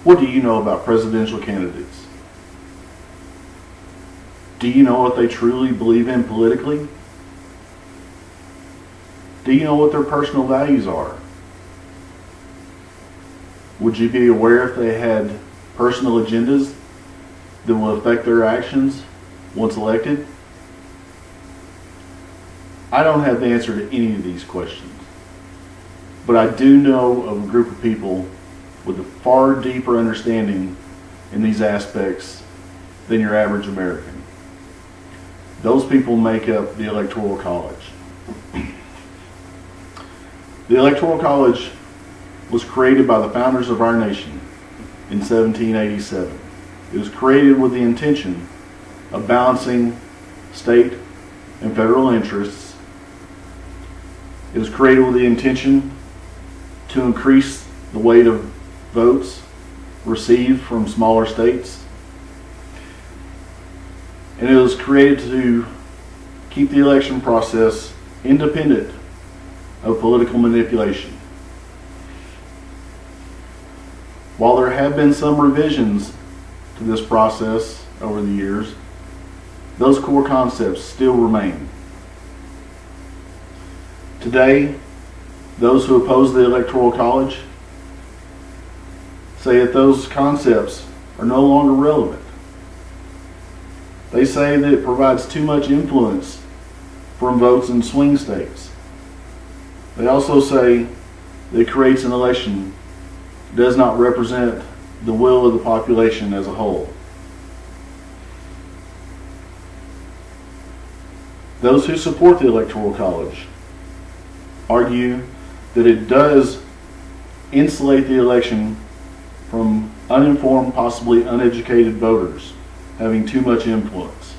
What do you know about presidential candidates? Do you know what they truly believe in politically? Do you know what their personal values are? Would you be aware if they had personal agendas that will affect their actions once elected? I don't have the answer to any of these questions, but I do know of a group of people with a far deeper understanding in these aspects than your average American. Those people make up the Electoral College. The Electoral College was created by the founders of our nation in 1787. It was created with the intention of balancing state and federal interests. It was created with the intention to increase the weight of votes received from smaller states. And it was created to keep the election process independent of political manipulation. While there have been some revisions to this process over the years, those core concepts still remain. Today, those who oppose the Electoral College say that those concepts are no longer relevant. They say that it provides too much influence from votes in swing states. They also say that it creates an election that does not represent the will of the population as a whole. Those who support the Electoral College argue that it does insulate the election from uninformed, possibly uneducated voters having too much influence.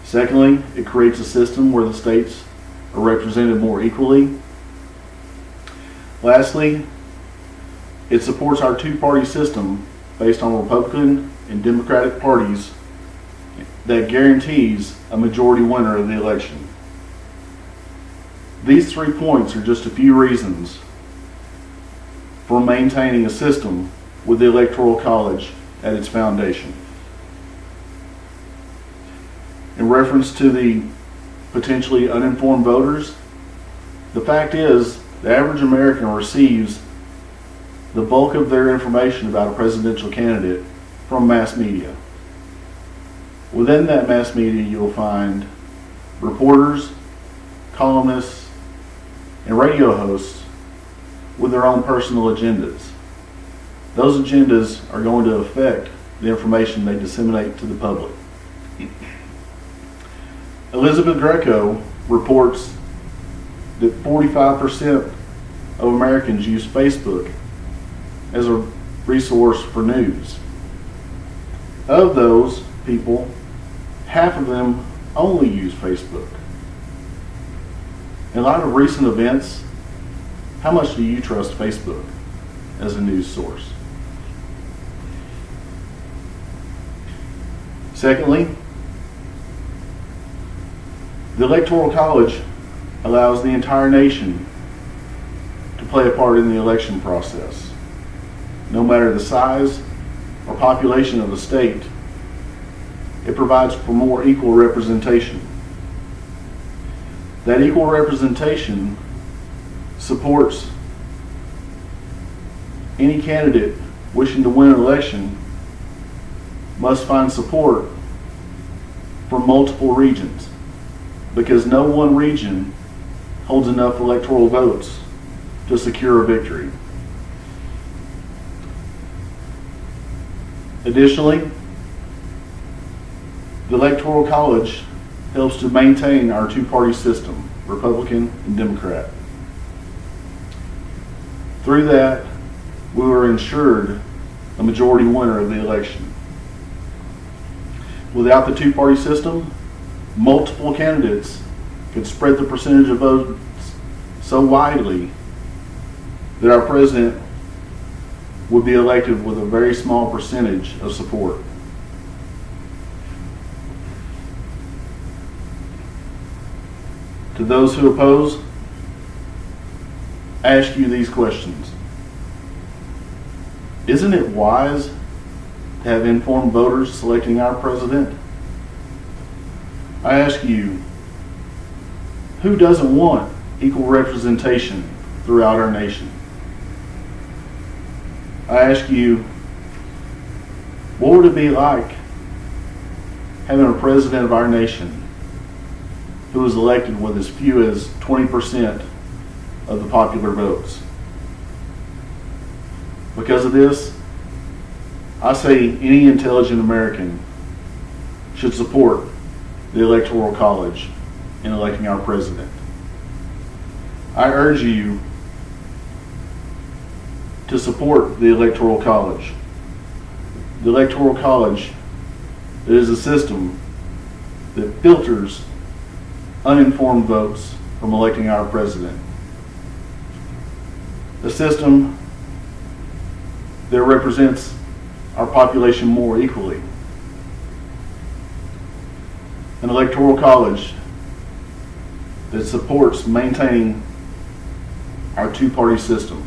Secondly, it creates a system where the states are represented more equally. Lastly, it supports our two-party system based on Republican and Democratic parties that guarantees a majority winner of the election. These 3 points are just a few reasons for maintaining a system with the Electoral College at its foundation. In reference to the potentially uninformed voters, the fact is the average American receives the bulk of their information about a presidential candidate from mass media. Within that mass media, you'll find reporters, columnists, and radio hosts with their own personal agendas. Those agendas are going to affect the information they disseminate to the public. Elizabeth Greco reports that 45% of Americans use Facebook as a resource for news. Of those people, half of them only use Facebook. In light of recent events, how much do you trust Facebook as a news source? Secondly, the Electoral College allows the entire nation to play a part in the election process. No matter the size or population of the state, it provides for more equal representation. That equal representation supports any candidate wishing to win an election must find support from multiple regions, because no one region holds enough electoral votes to secure a victory. Additionally, the Electoral College helps to maintain our two-party system, Republican and Democrat. Through that, we were ensured a majority winner of the election. Without the two-party system, multiple candidates could spread the percentage of votes so widely that our president would be elected with a very small percentage of support. To those who oppose, I ask you these questions. Isn't it wise to have informed voters selecting our president? I ask you, who doesn't want equal representation throughout our nation? I ask you, what would it be like having a president of our nation who was elected with as few as 20% of the popular votes? Because of this, I say any intelligent American should support the Electoral College in electing our president. I urge you to support the Electoral College. The Electoral College is a system that filters uninformed votes from electing our president. A system that represents our population more equally. An electoral college that supports maintaining our two-party system.